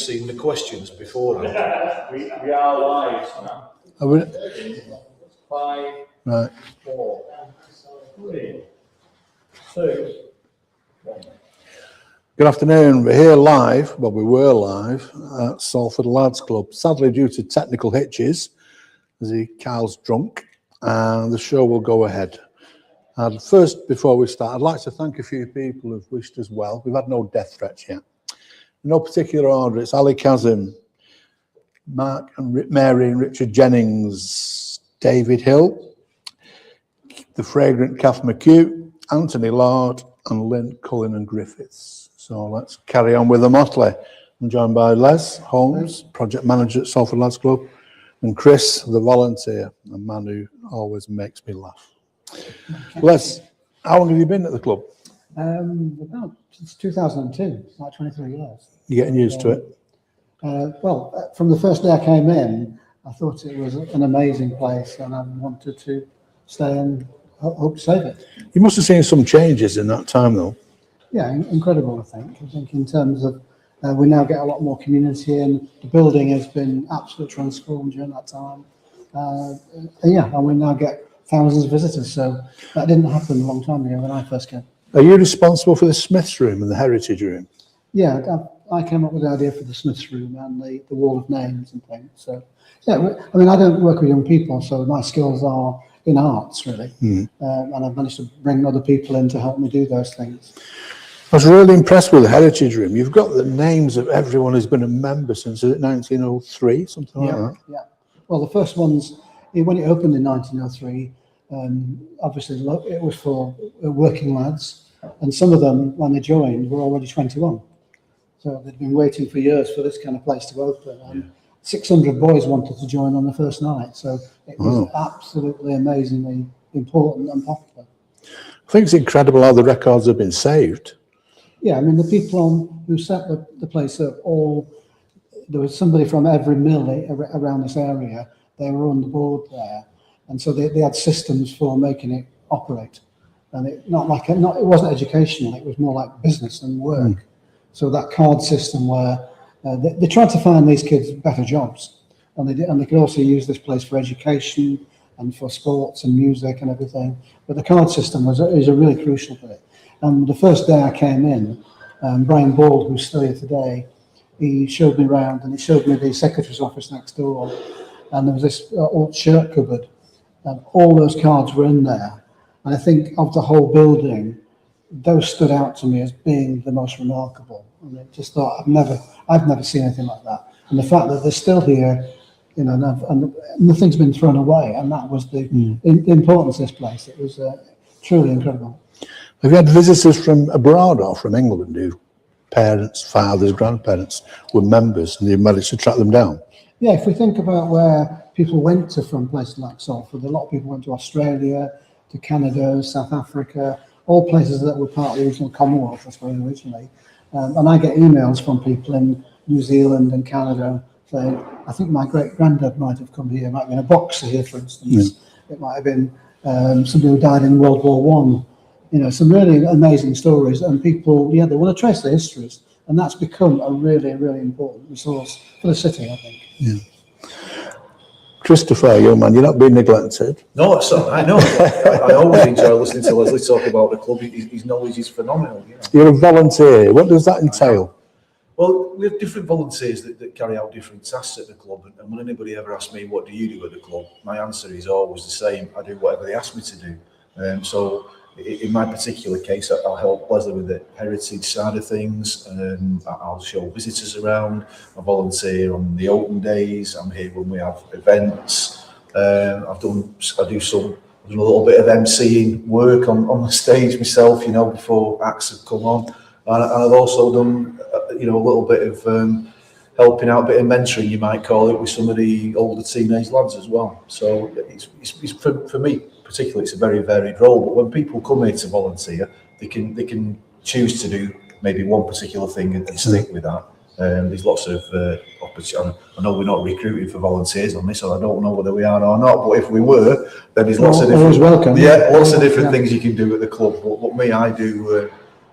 seen the questions before. We are live now. Are we? 5, Right. 4, 3, 2, 1. Good afternoon. We're here live, well, we were live at Salford Lads Club. Sadly, due to technical hitches, Kyle's drunk, and the show will go ahead. And first, before we start, I'd like to thank a few people who've wished us well. We've had no death threats yet. In no particular order, it's Ali Kazim, Mark and Mary and Richard Jennings, David Hill, the fragrant Kath McHugh, Anthony Lord, and Lynn Cullen and Griffiths. So let's carry on with the motley. I'm joined by Les Holmes, project manager at Salford Lads Club, and Chris, the volunteer, a man who always makes me laugh. Les, how long have you been at the club? About since 2002, it's like 23 years. You're getting used to it? From the first day I came in, I thought it was an amazing place and I wanted to stay and hope to save it. You must have seen some changes in that time, though. Yeah, incredible, I think. I think in terms of, we now get a lot more community and the building has been absolutely transformed during that time. And we now get thousands of visitors, so that didn't happen a long time ago when I first came. Are you responsible for the Smiths Room and the Heritage Room? Yeah, I came up with the idea for the Smiths Room and the Wall of Names and things. So, yeah, I mean, I don't work with young people, so my skills are in arts, really. And I've managed to bring other people in to help me do those things. I was really impressed with the Heritage Room. You've got the names of everyone who's been a member since 1903, something like that. Yeah. Well, the first ones, when it opened in 1903, obviously it was for working lads, and some of them, when they joined, were already 21. So they'd been waiting for years for this kind of place to open. And 600 boys wanted to join on the first night. So it was absolutely amazingly important and popular. I think it's incredible how the records have been saved. Yeah, I mean, the people who set the place up, there was somebody from every mill around this area. They were on the board there. And so they had systems for making it operate. And it wasn't educational, it was more like business and work. So that card system where they tried to find these kids better jobs, and they could also use this place for education and for sports and music and everything. But the card system is a really crucial bit. And the first day I came in, Brian Bald, who's still here today, he showed me around and he showed me the secretary's office next door. And there was this old shirt cupboard, and all those cards were in there. And I think of the whole building, those stood out to me as being the most remarkable. And I just thought, I've never seen anything like that. And the fact that they're still here, you know, and nothing's been thrown away, and that was the importance of this place. It was truly incredible. Have you had visitors from abroad or from England who parents, fathers, grandparents were members and you managed to track them down? Yeah, if we think about where people went to from places like Salford, a lot of people went to Australia, to Canada, South Africa, all places that were part of the original Commonwealth, I suppose, originally. And I get emails from people in New Zealand and Canada saying, I think my great-granddad might have come here, it might have been a boxer here, for instance. It might have been somebody who died in World War I. You know, some really amazing stories, and people, they want to trace their histories, and that's become a really, really important resource for the city, I think. Yeah. Christopher, young man, you're not being neglected. No, it's all right. I know. I always enjoy listening to Leslie talk about the club. His knowledge is phenomenal. You know. You're a volunteer. What does that entail? Well, we have different volunteers that carry out different tasks at the club. And when anybody ever asks me, what do you do at the club? My answer is always the same. I do whatever they ask me to do. So in my particular case, I'll help Leslie with the heritage side of things. I'll show visitors around. I volunteer on the open days. I'm here when we have events. I've done a little bit of MCing work on the stage myself, you know, before acts have come on. And I've also done, a little bit of helping out, a bit of mentoring, you might call it, with some of the older teenage lads as well. So it's for me, particularly, it's a very varied role. But when people come here to volunteer, they can choose to do maybe one particular thing and stick with that. There's lots of opportunity. I know we're not recruiting for volunteers on this, so I don't know whether we are or not. But if we were, then there's lots of different. Welcome. Yeah, lots of different things you can do at the club. But me, I do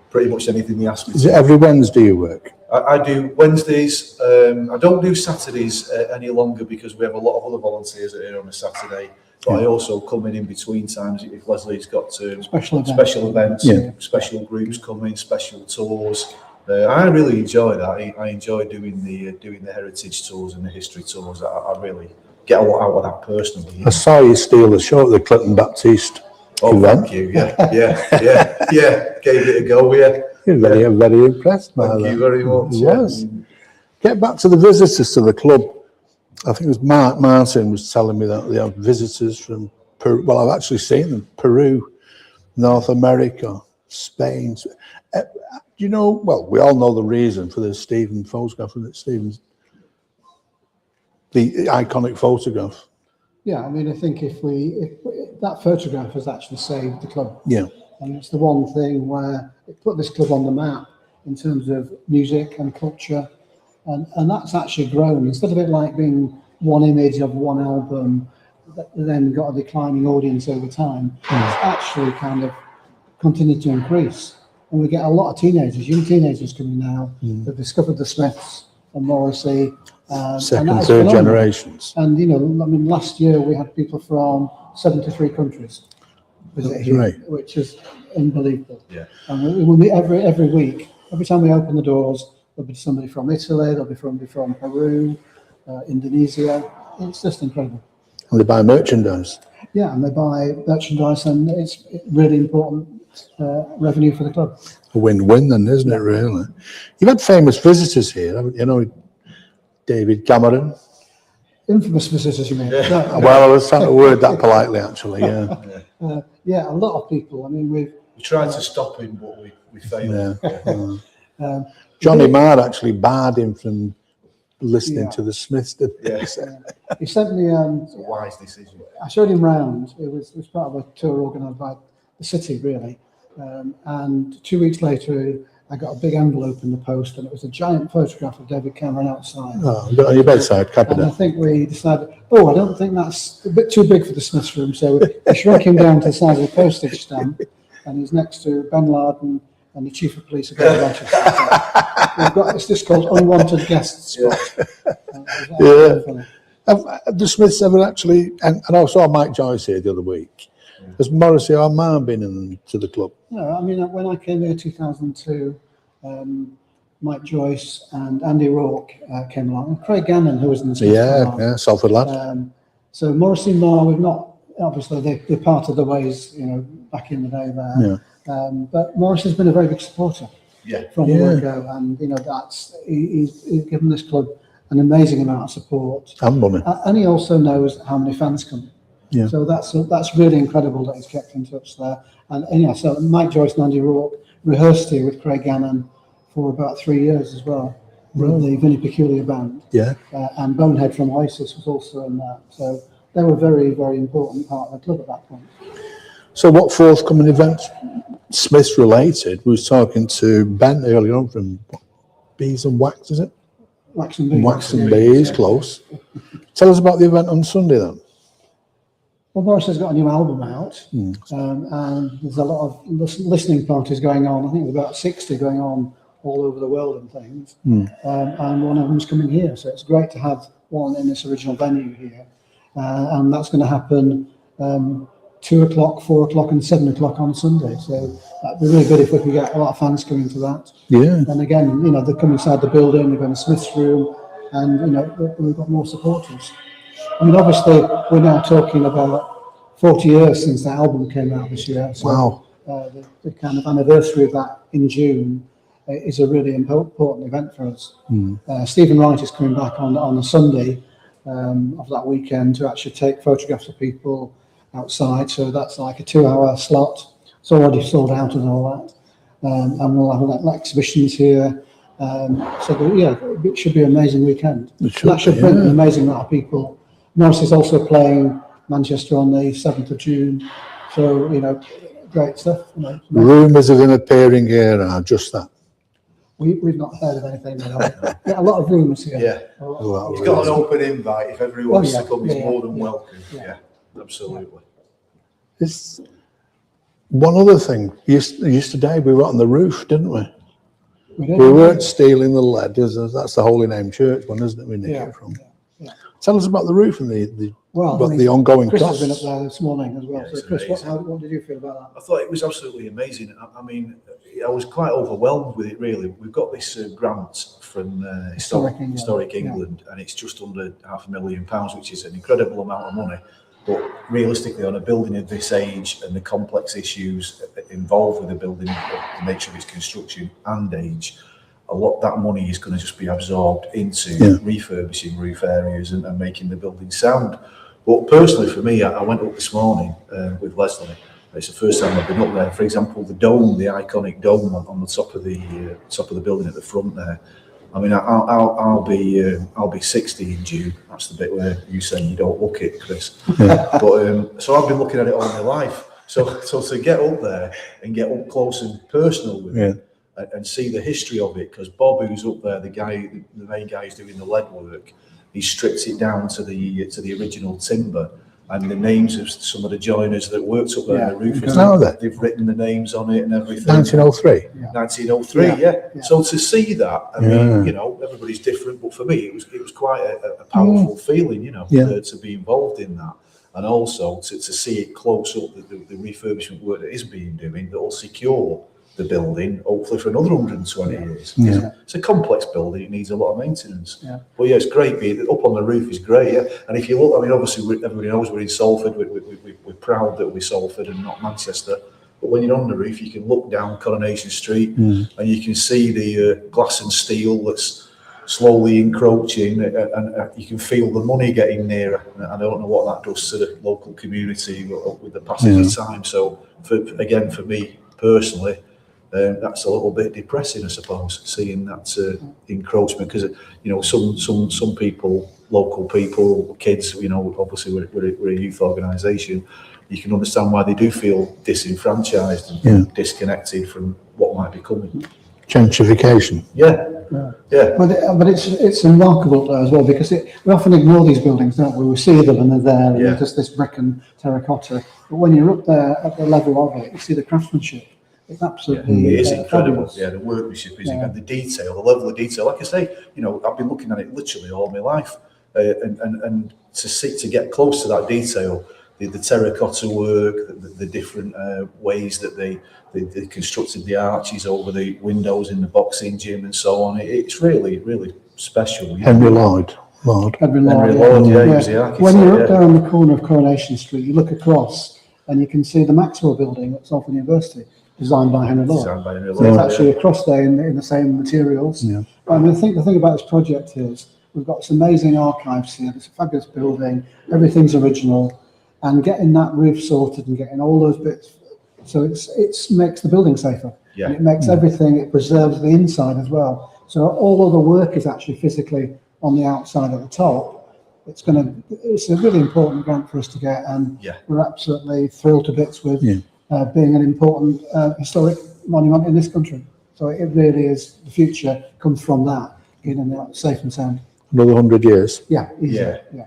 pretty much anything they ask me to. Is it every Wednesday you work? I do Wednesdays. I don't do Saturdays any longer because we have a lot of other volunteers that are here on a Saturday. But I also come in between times if Leslie's got Special events. special events, Yeah. special groups coming, special tours. I really enjoy that. I enjoy doing the heritage tours and the history tours. I really get a lot out of that personally. I saw you steal the show at the Clinton Baptiste Oh, event. thank you. Yeah. Gave it a go. Yeah. You're very impressed by Thank that. you very much. Yes. Get back to the visitors to the club. I think it was Mark Martin was telling me that they have visitors from Peru. Well, I've actually seen them. Peru, North America, Spain. You know, well, we all know the reason for the Stephen photograph, isn't it, Stephen's? The iconic photograph. Yeah, I mean, I think if that photograph has actually saved the club. Yeah. And it's the one thing where it put this club on the map in terms of music and culture. And that's actually grown. Instead of it like being one image of one album that then got a declining audience over time, it's actually kind of continued to increase. And we get a lot of teenagers, young teenagers coming now, who've discovered the Smiths and Morrissey. And Second, that is third phenomenal. generations. And, you know, I mean, last year we had people from 73 countries visit here, Right. which is unbelievable. Yeah. And we will meet every week. Every time we open the doors, there'll be somebody from Italy, there'll be from Peru, Indonesia. It's just incredible. And they buy merchandise. Yeah, and they buy merchandise, and it's really important revenue for the club. A win-win then, isn't it, really? You've had famous visitors here, haven't you? You know, David Cameron. Infamous visitors, you mean? No, Well, I was trying to word that politely, actually, yeah. yeah, a lot of people. I mean, We tried to stop him, but we failed. Yeah. Johnny Marr actually barred him from listening Yeah. to the Smiths, didn't he? Yes. he sent me. It's a wise decision. I showed him round. It was part of a tour organised by the city, really. And 2 weeks later, I got a big envelope in the post, and it was a giant photograph of David Cameron outside. Oh, on your bedside And I cabinet. think we decided, I don't think that's a bit too big for the Smiths room. So we shrunk him down to the size of a postage stamp, and he's next to Ben Laden and the Chief of Police of Manchester. We've got, it's just called Unwanted Guest Spot. Yeah. Have the Smiths ever actually, and I saw Mike Joyce here the other week. Has Morrissey or Marr been into the club? No, I mean, when I came here in 2002, Mike Joyce and Andy Rourke came along, and Craig Gannon, who was in the Smiths. Yeah, Salford lad. So Morrissey and Marr, we've not, obviously they're part of the ways, you know, back in the day there. But Morrissey's been a very big supporter from the word go, and you know he's given this club an amazing amount of support, And money. and he also knows how many fans come. Yeah. So that's really incredible that he's kept in touch there. And yeah, so Mike Joyce and Andy Rourke rehearsed here with Craig Gannon for about 3 years as well, with the Vinnie Peculiar band. Yeah. And Bonehead from Oasis was also in that. So they were a very, very important part of the club at that point. So what forthcoming events, Smiths related? We was talking to Ben earlier on from Bees and Wax, is it? Wax and Bees. Wax and Bees, close. Tell us about the event on Sunday then. Well, Morris has got a new album out, and there's a lot of listening parties going on. I think there's about 60 going on all over the world and things. And one of them's coming here, so it's great to have one in this original venue here. And that's going to happen 2 o'clock, 4 o'clock, and 7 o'clock on Sunday. So that'd be really good if we could get a lot of fans coming to that. Yeah. And again, you know, they come inside the building, they go in the Smiths room, and you know, we've got more supporters. I mean, obviously, we're now talking about 40 years since the album came out this year. So, Wow. the kind of anniversary of that in June is a really important event for us. Stephen Wright is coming back on a Sunday of that weekend to actually take photographs of people outside. So that's like a 2-hour slot. It's already sold out and all that. And we'll have exhibitions here. It should be an amazing weekend. That should bring an amazing amount of people. Morris is also playing Manchester on the 7th of June. So, you know, great stuff. You know, Rumours of him appearing here are just that. we've not heard of anything. You know. Yeah, a lot of rumours here. Yeah. Well, He's got an open invite. If everyone wants to come, he's Yeah. more than welcome. Yeah. Yeah, absolutely. It's one other thing. Yesterday we were on the roof, didn't we? We did. We weren't stealing the lead. That's the Holy Name Church one, isn't it? We nicked Yeah, it from. yeah. Tell us about the roof and the Well, about I mean, the ongoing Chris costs. has been up there this morning as well. Yeah, So it's Chris, amazing. what did you feel about I thought it was absolutely amazing. I mean, I was quite overwhelmed with it, really. We've got this grant from Historic England, and it's just under £500,000, which is an incredible amount of money. But realistically, on a building of this age and the complex issues involved with the building, the nature of its construction and age, a lot that money is going to just be absorbed into refurbishing roof areas and making the building sound. But personally, for me, I went up this morning with Leslie. It's the first time I've been up there. For example, the dome, the iconic dome on the top of the building at the front there. I mean, I'll be 60 in June. That's the bit where you say you don't look it, Chris. But so I've been looking at it all my life. So to get up there and get up close and personal with it and see the history of it, because Bob, who's up there, the main guy who's doing the lead work, he strips it down to the original timber. And the names of some of the joiners that worked up there on the roof, they've written the names on it and everything. 1903. 1903, yeah. So to see that, I mean, you know, everybody's different, but for me, it was quite a powerful feeling, you know, to be involved in that, and also to see it close up, the refurbishment work that is being doing that will secure the building, hopefully for another 120 years. It's a complex building; it needs a lot of maintenance. But yeah, it's great. Being up on the roof is great. Yeah, and if you look, I mean, obviously everybody knows we're in Salford. We're proud that we're Salford and not Manchester. But when you're on the roof, you can look down Coronation Street and you can see the glass and steel that's slowly encroaching, and you can feel the money getting nearer. And I don't know what that does to the local community with the passage of time. So, for me personally, that's a little bit depressing, I suppose, seeing that encroachment, because you know some people, local people, kids, you know, obviously we're a youth organisation. You can understand why they do feel disenfranchised and disconnected from what might be coming. Gentrification. Yeah. But it's remarkable as well, because we often ignore these buildings, don't we? We see them and they're there, and they're just this brick and terracotta. But when you're up there at the level of it, you see the craftsmanship. It's absolutely it is incredible. fabulous. Yeah, the workmanship is and the detail, the level of detail. Like I say, you know, I've been looking at it literally all my life, and to get close to that detail, the terracotta work, the different ways that they constructed the arches over the windows in the boxing gym and so on. It's really, really special. Henry Lloyd. Henry Lloyd, he was the architect. When you're up there on the corner of Coronation Street, you look across and you can see the Maxwell building at Salford University, designed by Henry Lloyd. So it's actually across there in the same materials. I mean, I think the thing about this project is we've got this amazing archives here. It's a fabulous building. Everything's original, and getting that roof sorted and getting all those bits, so it makes the building safer. And it makes everything. It preserves the inside as well. So all of the work is actually physically on the outside at the top. It's a really important grant for us to get, and we're absolutely thrilled to bits with being an important historic monument in this country. So it really is, the future comes from that, being safe and sound. Another 100 years. Yeah.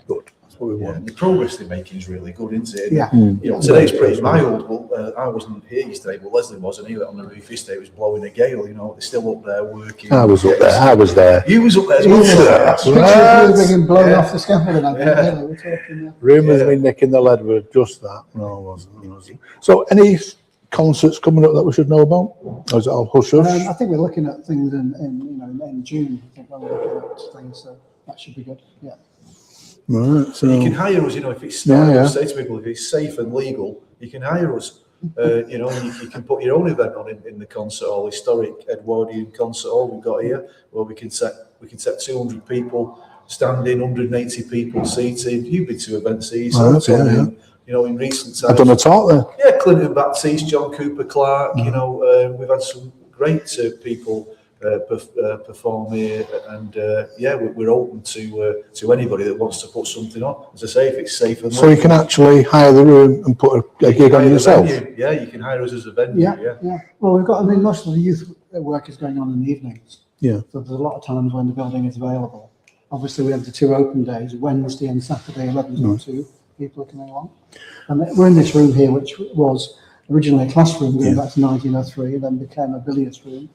Good. That's what we want. The progress they're making is really good, isn't it? Yeah. You know, today's pretty mild. Well, I wasn't here yesterday, but Leslie was, and he went on the roof yesterday. It was blowing a gale. You know, they're still up there working. I was up there. You was up there as well. Pictures being blown off the scaffolding. We're talking. Rumours of me nicking the lead were just that. No, it wasn't. So, any concerts coming up that we should know about? Or is it all hush hush? I think we're looking at things in June. I think we're looking at things, so that should be good. Yeah. Right. So You can hire us. You know, if it's I say to people, if it's safe and legal, you can hire us. You know, you can put your own event on in the concert hall, historic Edwardian concert hall we've got here, where we can set 200 people standing, 180 people seated. You've been to events here yourself, you know, in recent times. I've done a talk there. Yeah, Clinton Baptiste, John Cooper Clarke. You know, we've had some great people perform here, and we're open to anybody that wants to put something on. As I say, if it's safe and so you can actually hire the room and put a gig on yourself. Yeah, you can hire us as a venue. Yeah. Well, most of the youth work is going on in the evenings. Yeah. So there's a lot of times when the building is available. Obviously, we have the 2 open days, Wednesday and Saturday, 11 till 2. People are coming along, and we're in this room here, which was originally a classroom going back to 1903, then became a billiards room.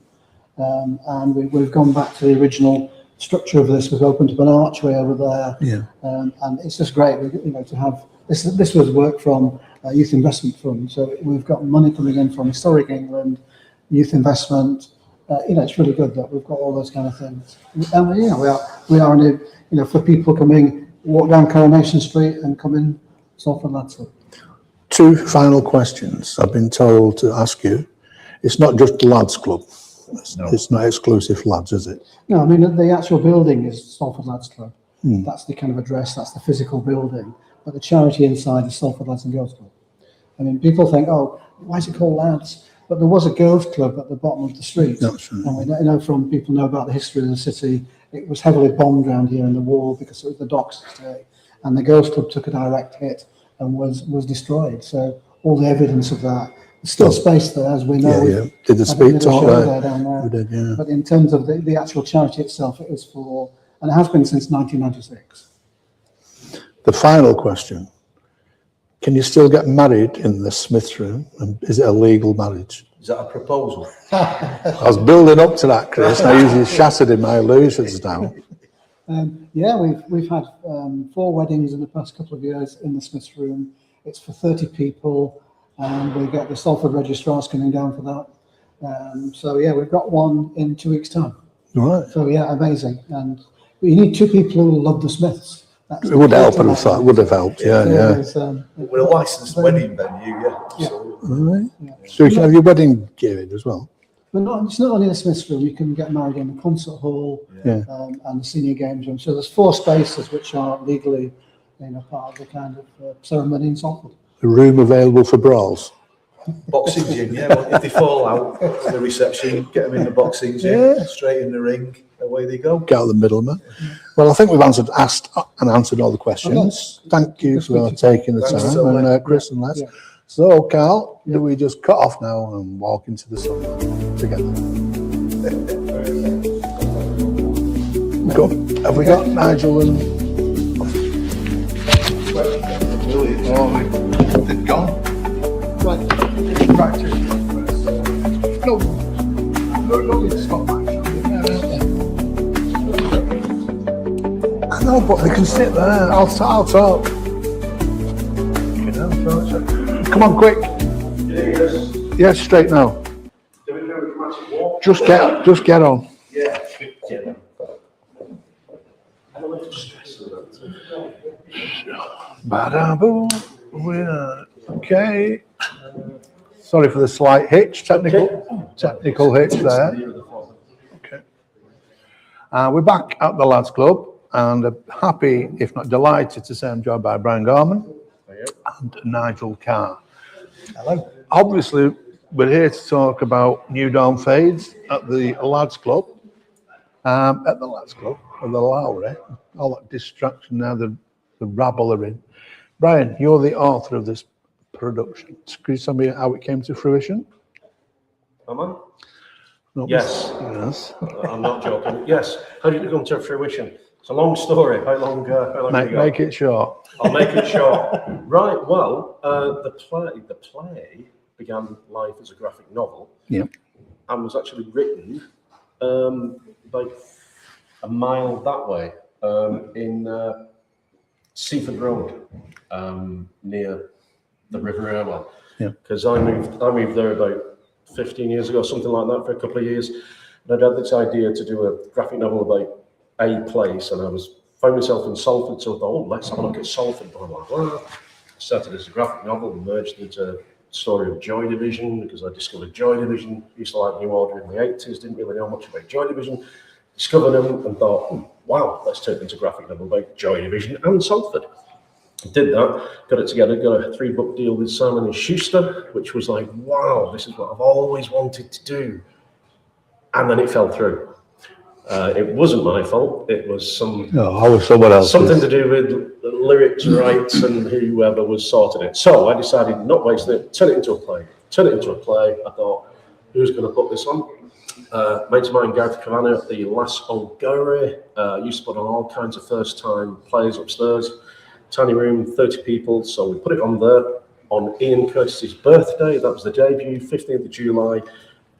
And we've gone back to the original structure of this. We've opened up an archway over there. Yeah. And it's just great, to have this. This was work from Youth Investment Fund, so we've got money coming in from Historic England, Youth Investment. It's really good that we've got all those kind of things. And we are in a, for people coming, walk down Coronation Street and come in Salford Lads Club. 2 final questions I've been told to ask you. It's not just the Lads Club. It's not exclusive lads, is it? No, I mean, the actual building is Salford Lads Club. That's the kind of address, that's the physical building. But the charity inside is Salford Lads and Girls Club. I mean, people think, oh, why is it called Lads? But there was a girls' club at the bottom of the street. That's right. And we know from people know about the history of the city, it was heavily bombed around here in the war because it was the docks estate. And the girls' club took a direct hit and was destroyed. So all the evidence of that, there's still space there, as we know. Yeah. Did the I think speak we did a talk show there? down there. We did, yeah. But in terms of the actual charity itself, it is for, and it has been since 1996. The final question. Can you still get married in the Smiths room? And is it a legal marriage? Is that a proposal? I was building up to that, Chris, and I usually shattered in my illusions now. Yeah, we've had 4 weddings in the past couple of years in the Smiths room. It's for 30 people, and we get the Salford registrars coming down for that. So yeah, we've got one in 2 weeks' time. Right. So yeah, amazing. And you need 2 people who love the Smiths. That's It would help, I thought. It would have helped, yeah. We're a licensed wedding venue, yeah. Yeah. So, Right. So you can have your wedding geared as well? But it's not only the Smiths room, you can get married in the concert hall Yeah. and the senior games room. So there's 4 spaces which are legally part of the kind of ceremony in Salford. A room available for brawls? boxing gym, yeah. Well, if they fall out at the reception, get them in the boxing gym, straight in the ring, away they go. Get out the middleman. Well, I think we've answered all the questions. Thank you for taking the Thanks, time, Sylvia. and Chris and Les. Yeah. So, Carl, do we just cut off now and walk into the sun together? Go. Have we got Nigel and... Oh, they've gone. Right. No, stop that. I know, but they can sit there. I'll talk. Come on, quick. Yes, straight now. Just get on. Ba-da-boom. Okay. Sorry for the slight hitch, technical hitch there. Okay. We're back at the Lads Club, and happy, if not delighted, to say I'm joined by Brian Gorman and Nigel Carr. Hello. Obviously, we're here to talk about New Dawn Fades at the Lads Club. At the Lads Club, at the Lowry. All that distraction now, the rabble are in. Brian, you're the author of this production. Could you tell me how it came to fruition? Am I? No. Yes. Yes. I'm not joking. Yes. How did it come to fruition? It's a long story. How long have you got? Make it short. I'll make it short. Right. Well, the play began life as a graphic novel. Yep. And was actually written about a mile that way in Seaford Road, near the River Irwell. Yeah. Because I moved there about 15 years ago, something like that, for a couple of years. And I'd had this idea to do a graphic novel about a place, and I found myself in Salford, so I thought, let's have a look at Salford, blah, blah, blah. Started as a graphic novel, merged into a story of Joy Division, because I discovered Joy Division. Used to like New Order in the 80s, didn't really know much about Joy Division. Discovered them and thought, wow, let's turn it into a graphic novel about Joy Division and Salford. Did that, got it together, got a 3-book deal with Simon & Schuster, which was like, wow, this is what I've always wanted to do. And then it fell through. It wasn't my fault. It was something to do with lyrics rights and whoever was sorting it. So I decided not waste it, turn it into a play. I thought, who's going to put this on? Mates of mine, Gareth Kavanagh at the Las Olgore, used to put on all kinds of first-time plays upstairs. Tiny room, 30 people. So we put it on there on Ian Curtis's birthday. That was the debut, 15th of July,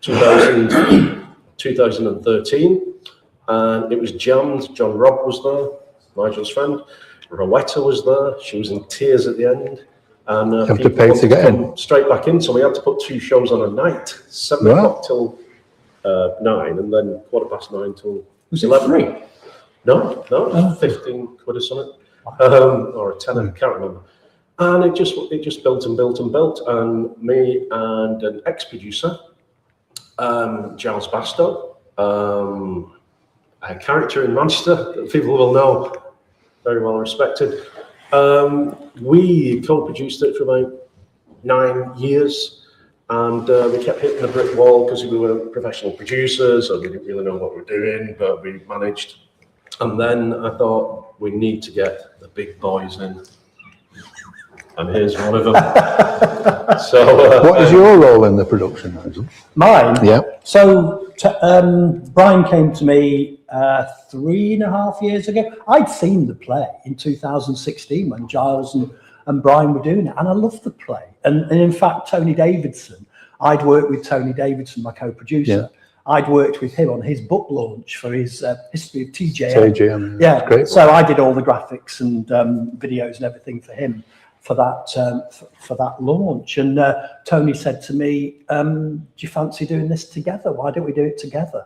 2000. 2013, and it was jammed. John Robb was there, Nigel's friend. Rowetta was there. She was in tears at the end. And You have to people pay wanted to get in. come straight back in, so we had to put 2 shows on a night, 7 Right. o'clock till 9, and then 9:15 till Was it 11. free? No, it was 15 quid or something, or a tenner, can't remember. And it just built and built and built. And me and an ex-producer, Giles Bastow, a character in Manchester that people will know, very well respected. We co-produced it for about 9 years, and we kept hitting the brick wall because we were professional producers, so we didn't really know what we were doing, but we managed. And then I thought, we need to get the big boys in. And here's one of them. So, What is your role in the production, Nigel? Mine? Yeah. So Brian came to me 3.5 years ago. I'd seen the play in 2016 when Giles and Brian were doing it, and I loved the play. And in fact, Tony Davidson, I'd worked with Tony Davidson, my co-producer. Yeah. I'd worked with him on his book launch for his history of TJM. TJM, Yeah, it's great. so I did all the graphics and videos and everything for him for that launch. And Tony said to me, "Do you fancy doing this together? Why don't we do it together?"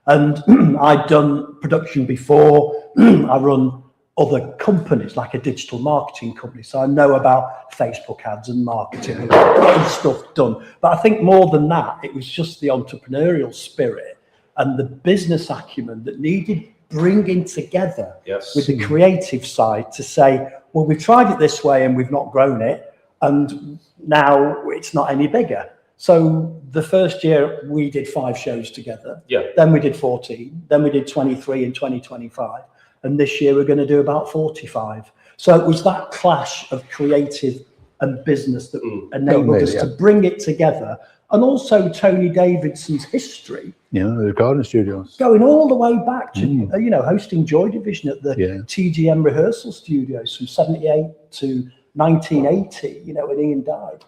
And I'd done production before. I run other companies, like a digital marketing company, so I know about Facebook ads and marketing and stuff done. But I think more than that, it was just the entrepreneurial spirit and the business acumen that needed bringing together yes. with the creative side to say, well, we've tried it this way and we've not grown it, and now it's not any bigger. So the first year we did 5 shows together. Yeah. Then we did 14. Then we did 23 in 2025. And this year we're going to do about 45. So it was that clash of creative and business that enabled us to bring it together. And also Tony Davidson's history. Yeah, the recording studios. Going all the way back to, hosting Joy Division at the TGM rehearsal studios from 78 to 1980, when Ian died.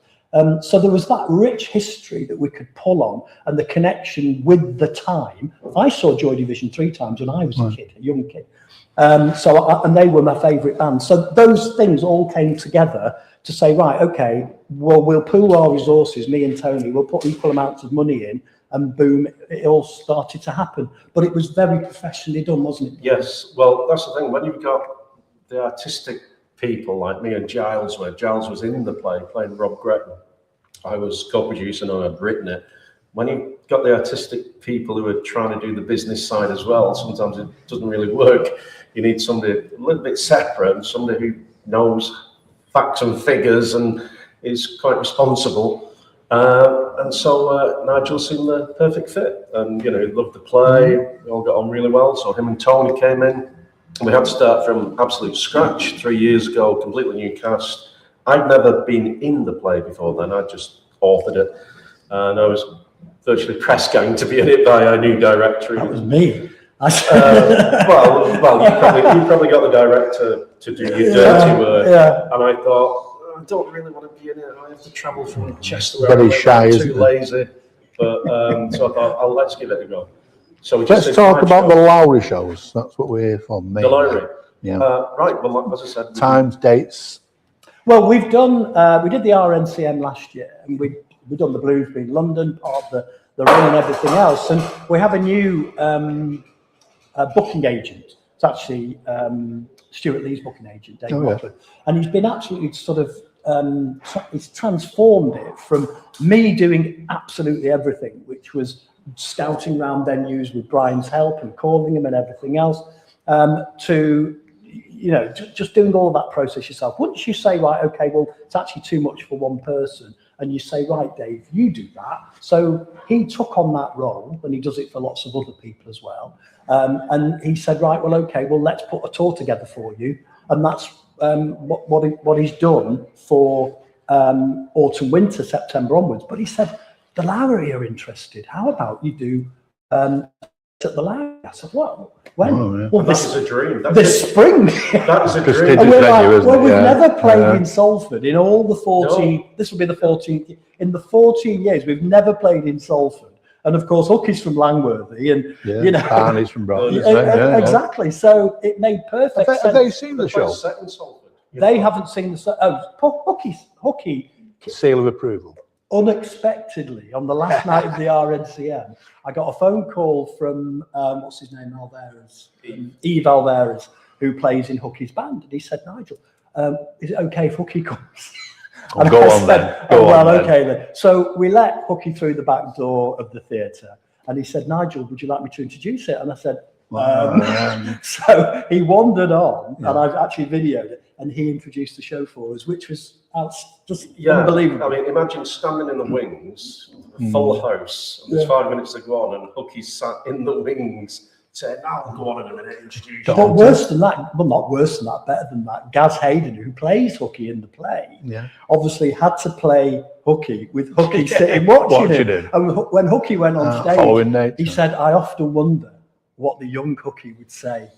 So there was that rich history that we could pull on, and the connection with the time. I saw Joy Division 3 times when I was a kid, a young kid. And they were my favourite band. So those things all came together to say, right, okay, well, we'll pool our resources, me and Tony, we'll put equal amounts of money in, and boom, it all started to happen. But it was very professionally done, wasn't it? Yes, well, that's the thing. When you've got the artistic people like me and Giles, where Giles was in the play playing Rob Gretton, I was co-producing and I'd written it. When you've got the artistic people who are trying to do the business side as well, sometimes it doesn't really work. You need somebody a little bit separate, and somebody who knows facts and figures and is quite responsible. And so Nigel seemed the perfect fit, and he loved the play. We all got on really well. So him and Tony came in, and we had to start from absolute scratch 3 years ago, completely new cast. I'd never been in the play before then. I just authored it, and I was virtually press gang to be in it by our new director. That was me. Well, you probably got the director to do your dirty work, and I thought, I don't really want to be in it. I have to travel from Chester. Very shy, I'm isn't too it? lazy. But so I thought, let's give it a go. So we just Let's did talk 5 about the shows. Lowry shows. That's what we're here for. The Lowry. Yeah. Right. Well, as I said, Times, dates. Well, we've done, we did the RNCM last year, and we've done the Bloomsbury in London, part of the run and everything else. And we have a new booking agent. It's actually Stuart Lee's booking agent, Dave Watford. And he's been absolutely sort of, he's transformed it from me doing absolutely everything, which was scouting around venues with Brian's help and calling him and everything else, to just doing all of that process yourself. Once you say, right, okay, well, it's actually too much for one person, and you say, right, Dave, you do that. So he took on that role, and he does it for lots of other people as well. And he said, right, well, okay, well, let's put a tour together for you. And that's what he's done for autumn, winter, September onwards. But he said, the Lowry are interested. How about you do at the Lowry? I said, well, when? Oh, yeah. Well, that is a dream. this spring. That is a Prestigious dream. And we're venue, like, isn't well, it? we've Yeah. never played Yeah. in Salford in all the 14, this will be the 14th, in the 14 years, we've never played in Salford. And of course, Hookie's from Langworthy, and Yeah, you know, Barney's from Broadwood. Yeah, Yeah. exactly. So it made perfect Have sense. they seen the The show? place set in Salford. you They know. haven't seen Hookie. Seal of approval. Unexpectedly, on the last night of the RNCM, I got a phone call from what's his name, Alvarez, Eve Alvarez, who plays in Hookie's band, and he said, "Nigel, is it okay if Hookie comes?" Oh, And go I on said, then. "Oh, Go on well, then." okay then." So we let Hookie through the back door of the theatre, and he said, "Nigel, would you like me to introduce it?" And I said, so he wandered on, and I've actually videoed it, and he introduced the show for us, which was just unbelievable. I mean, imagine standing in the wings, a full house, and there's 5 minutes to go on, and Hookie's sat in the wings saying, "I'll go on in a minute, introduce you." But worse than that, well, not worse than that, better than that, Gaz Hayden, who plays Hookie in the play, Yeah. obviously had to play Hookie with Hookie sitting watching him. And when Hookie went on stage, Following nature. he said, "I often wonder what the young Hookie would say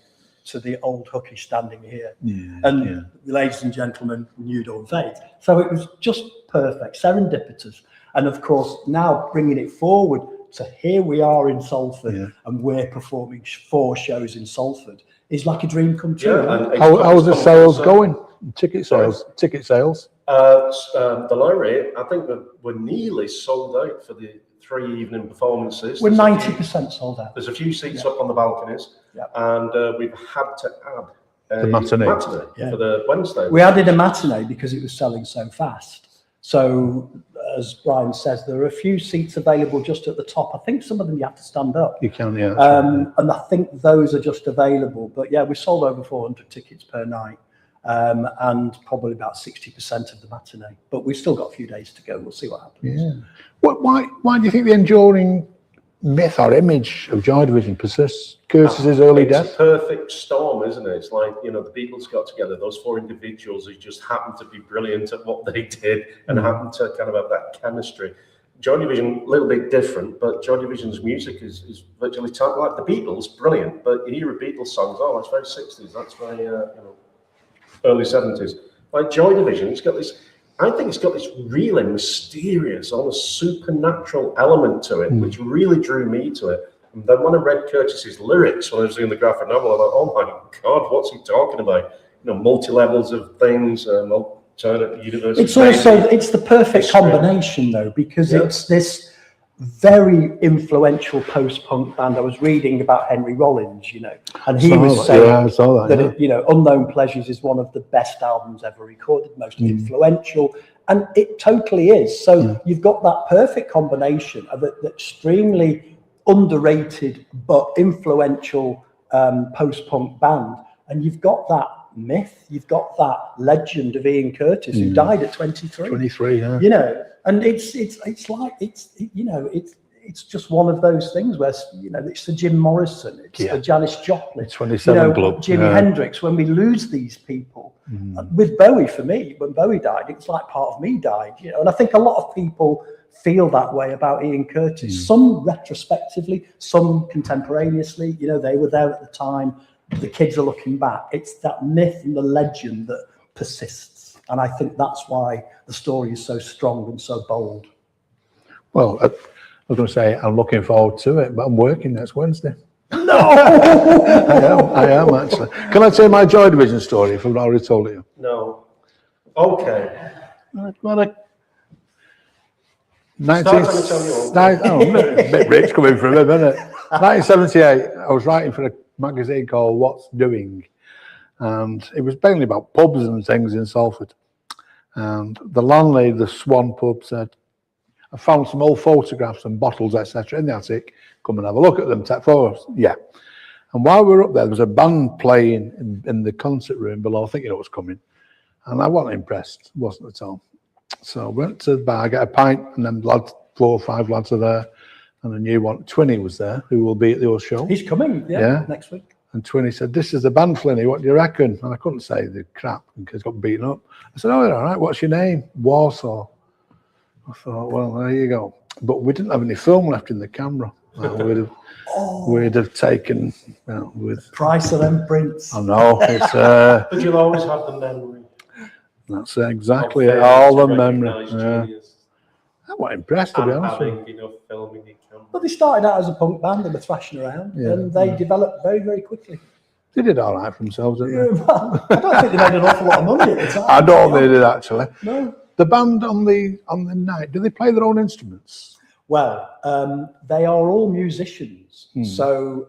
to the old Hookie standing here." And ladies and gentlemen, new dawn fades. So it was just perfect, serendipitous. And of course, now bringing it forward to here we are in Salford and we're performing 4 shows in Salford is like a dream come true. Yeah, and How's the sales going? Ticket Sorry? sales. Ticket sales. The Lowry, I think we're nearly sold out for the 3 evening performances. We're There's a few- 90% sold out. There's a few seats up on the balconies, Yeah. and we've had to add a The matinee. Yeah. for the Wednesday. We added a matinee because it was selling so fast. So, as Brian says, there are a few seats available just at the top. I think some of them you have to stand up. You can, yeah. And I think those are just available. But yeah, we sold over 400 tickets per night, and probably about 60% of the matinee. But we've still got a few days to go. We'll see what happens. Yeah. Why do you think the enduring myth or image of Joy Division persists? Curtis's early It's a death? perfect storm, isn't it? It's like, the Beatles got together, those 4 individuals who just happened to be brilliant at what they did and happened to kind of have that chemistry. Joy Division, a little bit different, but Joy Division's music is virtually like the Beatles, brilliant. But you hear a Beatles songs, oh, that's very 60s, that's very early 70s. Like Joy Division, I think it's got this really mysterious, almost supernatural element to it, which really drew me to it. And then when I read Curtis's lyrics when I was doing the graphic novel, I thought, oh my God, what's he talking about? Multi-levels of things, alternate universe. It's the perfect combination though, because it's this very influential post-punk band. I was reading about Henry Rollins, and he was saying I saw that. that Unknown Pleasures is one of the best albums ever recorded, most influential, and it totally is. So you've got that perfect combination of an extremely underrated but influential post-punk band, and you've got that myth, you've got that legend of Ian Curtis who died at 23. 23, yeah. And it's just one of those things where it's the Jim Morrison, it's the Janis Joplin, 27 Club, Jimi Hendrix. When we lose these people, with Bowie, for me, when Bowie died, it's like part of me died. And I think a lot of people feel that way about Ian Curtis. Some retrospectively, some contemporaneously. They were there at the time. The kids are looking back. It's that myth and the legend that persists. And I think that's why the story is so strong and so bold. Well, I was going to say I'm looking forward to it, but I'm working next Wednesday. No! I am actually. Can I tell you my Joy Division story if I've not already told you? No. Okay. Well, Start trying to tell me all. a bit rich coming from him, isn't it? 1978, I was writing for a magazine called What's Doing, and it was mainly about pubs and things in Salford. And the landlady of the Swan pub said, I found some old photographs and bottles, etc. in the attic. Come and have a look at them, take photos. Yeah. And while we were up there was a band playing in the concert room below, thinking it was coming. And I wasn't impressed, wasn't at all. So I went to the bar, get a pint, and then 4 or 5 lads are there. And I knew Twinny was there, who will be at the old show. He's coming, next week. And Twinny said, this is the band, Flinny, what do you reckon? And I couldn't say the crap because I got beaten up. I said, oh, all right, what's your name? Warsaw. I thought, well, there you go. But we didn't have any film left in the camera. We'd have taken, with... Price of them prints. I know, it's... But you'll always have the memory. That's exactly it, all the memory. Recognised genius. I'm not impressed, to be And honest with you. having enough filming you can. But they started out as a punk band, they were thrashing around, Yeah. and they developed very, very quickly. They did all right for themselves, didn't they? Well, I don't think they made an awful lot of money at the time. I don't think they did, actually. No. The band on the night, do they play their own instruments? Well, they are all musicians. Hmm. So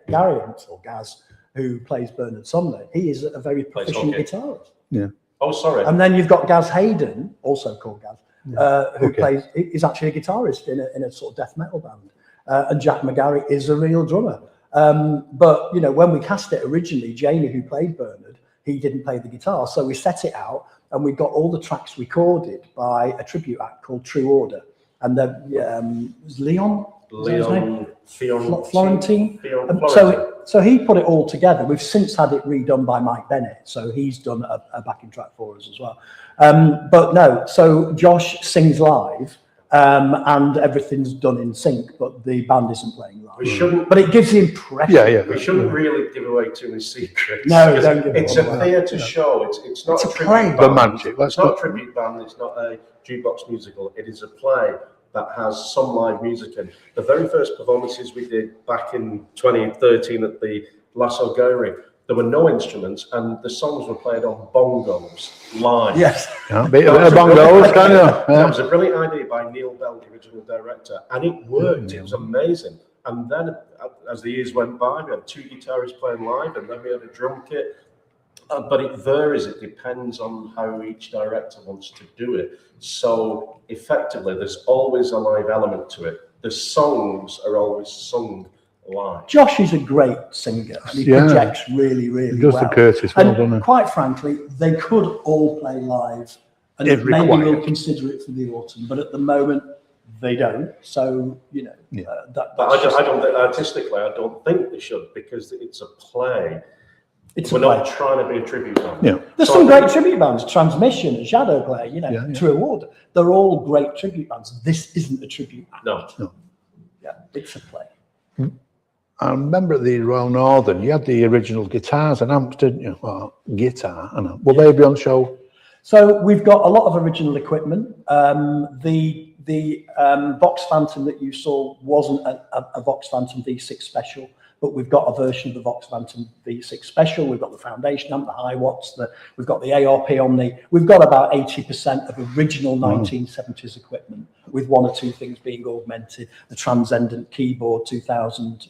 Gary, or Gaz, who plays Bernard Sumner, he is a very Plays proficient hockey. guitarist. Yeah. Oh, sorry. And then you've got Gaz Hayden, also called Gaz, who Okay. plays, is actually a guitarist in a sort of death metal band. And Jack McGarry is a real drummer. But, you know, when we cast it originally, Jamie, who played Bernard, he didn't play the guitar. So we set it out and we got all the tracks recorded by a tribute act called True Order. And then was Leon? Was that his name? Florentine. So he put it all together. We've since had it redone by Mike Bennett, so he's done a backing track for us as well. But no, so Josh sings live, and everything's done in sync, but the band isn't playing live. We shouldn't. But it gives the impression. Yeah, yeah. We shouldn't really give away too many secrets. No, because don't give it's it a away. theatre show. It's not It's a a tribute play. band. The Magic. Let's It's not go. a tribute band. It's not a jukebox musical. It is a play that has some live music in. The very first performances we did back in 2013 at the Lasso Gallery, there were no instruments and the songs were played on bongos live. Yes. Can't beat a bit of bongos, can you? That Yeah. was a brilliant idea by Neil Bell, the original director, and it worked. It was amazing. And then, as the years went by, we had two guitarists playing live, and then we had a drum kit. But it varies. It depends on how each director wants to do it. So effectively, there's always a live element to it. The songs are always sung live. Josh is a great singer, and he Yeah. projects really, really He does well. the Curtis well, doesn't he? And quite frankly, they could all play live, and If maybe required. we'll consider it for the autumn. But at the moment, they don't. So you know, Yeah. But that's I just- don't think, artistically, I don't think they should, because it's a play. it's a We're play. not trying to be a tribute band. Yeah. There's So some I great think- tribute bands, Transmission, Shadowplay, you know, Yeah, yeah. True Order. They're all great tribute bands. This isn't a tribute band. No. Yeah, it's a play. I remember at the Royal Northern, you had the original guitars and amps, didn't you? Well, guitar and amp. Will they be on show? So we've got a lot of original equipment. The Vox Phantom that you saw wasn't a Vox Phantom V6 Special, but we've got a version of the Vox Phantom V6 Special. We've got the foundation amp, the high watts, we've got the ARP Omni. We've got about 80% of original 1970s equipment, with one or two things being augmented. The Transcendent keyboard 2000,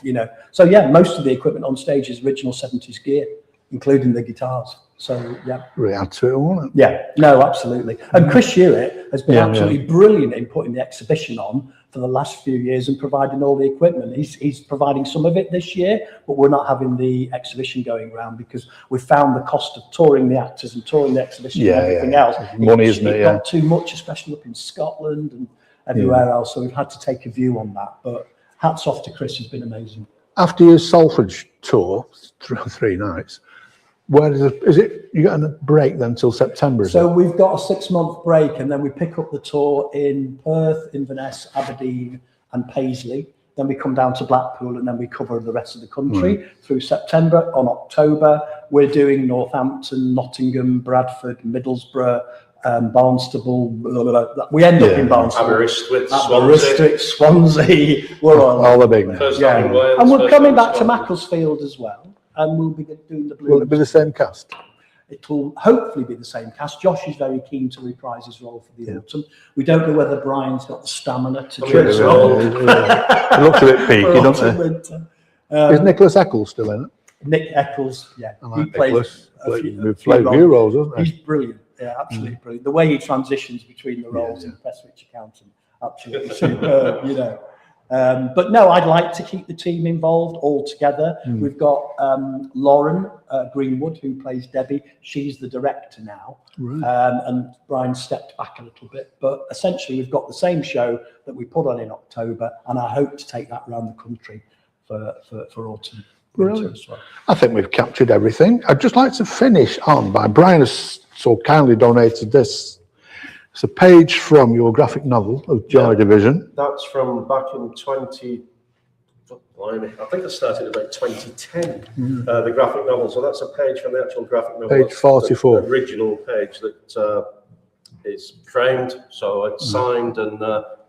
you know. So yeah, most of the equipment on stage is original 70s gear, including the guitars. So yeah. Really add to it, won't it? Yeah, no, absolutely. And Chris Hewitt has been Yeah, absolutely brilliant in putting the exhibition on for the last few years and providing all the equipment. He's providing some of it this year, but we're not having the exhibition going around because we found the cost of touring the actors and touring the exhibition Yeah, and everything yeah. else. Money, isn't it? It Yeah. got too much, especially up in Scotland and everywhere else. So we've had to take a view on that. But hats off to Chris, he's been amazing. After your Salford tour, 3 nights, where is it? You got a break then till September? Is So it? we've got a 6-month break, and then we pick up the tour in Perth, Inverness, Aberdeen and Paisley. Then we come down to Blackpool, and then we cover the rest of the country through September. On October, we're doing Northampton, Nottingham, Bradford, Middlesbrough, Barnstable. Blah, blah, blah. We end up Yeah. in Barnstable. Aberystwyth, Swansea, Aberystwyth, Swansea. We're All the big names. first Yeah. time in Wales. And we're first coming time in back to Scotland. Macclesfield as well. And we'll be doing the Will it be Blues. the same cast? It will hopefully be the same cast. Josh is very keen to reprise his role for the autumn. We don't know whether Brian's got the stamina to do Yeah, his yeah, role It looks a bit for peaky, autumn, doesn't it? winter. Is Nicholas Eccles still in it? Nick Eccles, yeah, I he like plays Nicholas. a few We've played roles. few roles, hasn't He's he? brilliant. Yeah, absolutely brilliant. The way he transitions between the roles yeah. and Prestwich Accountant, absolutely superb, you know. But no, I'd like to keep the team involved all together. We've got Lauren Greenwood, who plays Debbie. She's the director now. And Brian stepped back a little bit. But essentially, we've got the same show that we put on in October, and I hope to take that around the country for autumn. Brilliant. winter as well. I think we've captured everything. I'd just like to finish on by Brian has so kindly donated this. It's a page from your graphic novel of Joy Yeah. Division. That's from back in 20. Blimey, I think it started about 2010. The graphic novel. So that's a page from the actual graphic novel. Page That's 44. The original page that it's framed, so it's signed, and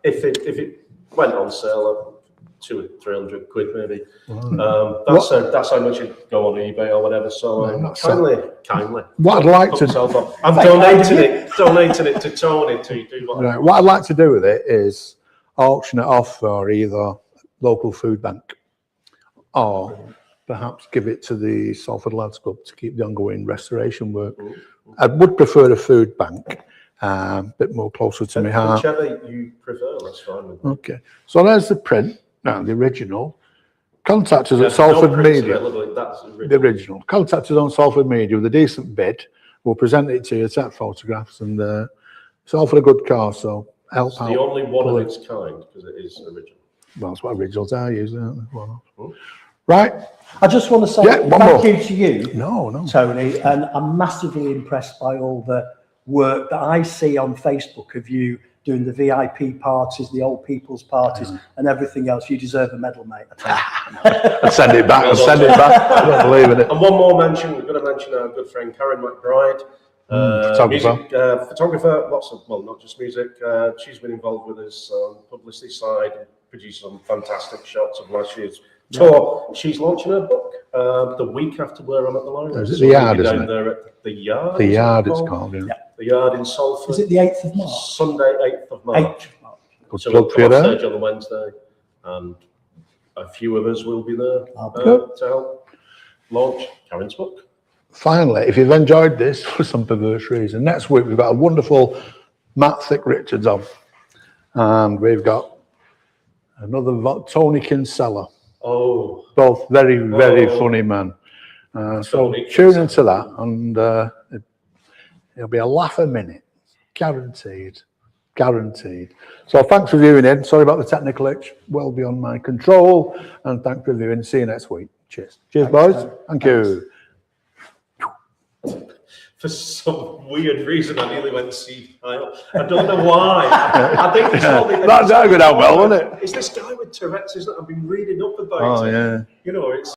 if it went on sale at 200 or 300 quid maybe, that's how much it'd go on eBay or whatever. So kindly. What I'd like to I'm donating it to Tony to do what. Right. What I'd like to do with it is auction it off for either local food bank or perhaps give it to the Salford Lads Club to keep the ongoing restoration work. I would prefer a food bank, a bit more closer to my heart. Whichever you prefer, that's fine with me. Okay, so there's the print, now the original. Contact us Yeah, at Salford no prints Media, available, that's the original. Contact us on Salford Media with a decent bid. We'll present it to you, take photographs, and it's all for a good cause, so help It's out. the only one of its kind because it is original. Well, that's what originals are usually, aren't they? Well, right, I just want to say Yeah, one thank more. you to you, no. Tony, and I'm massively impressed by all the work that I see on Facebook of you doing the VIP parties, the old people's parties, and everything else. You deserve a medal, mate. I'll send it back, I don't believe in it. And one more mention, we're going to mention our good friend Karen McBride, photographer, not just music. She's been involved with us on the publicity side, produced some fantastic shots of last year's tour. She's launching her book the week after we're on at the Library. Is it the Yard, we'll be isn't down it? there at the Yard. The is it Yard, it's called, yeah. The Yard in Salford. Is it the 8th of March? Sunday, 8th of March. 8th of March. Good So we'll plug for you come off there. stage on the Wednesday, and a few of us will be there Good. to help launch Karen's book. Finally, if you've enjoyed this for some perverse reason, next week we've got a wonderful Matt Thick Richards on, and we've got another Tony Kinsella, Oh, both very, very Oh. funny man. So Tony tune Kinsella. into that, and it'll be a laugh a minute, guaranteed. So thanks for viewing in. Sorry about the technical itch, well beyond my control, and thanks for viewing. See you next week. Cheers, boys. Thank you. for some weird reason, I nearly went see Kyle. I don't know why. I think it's probably That'd go down well, wouldn't it? It's this guy with Tourette's, isn't it? I've been reading up about Oh it. yeah. You know, it's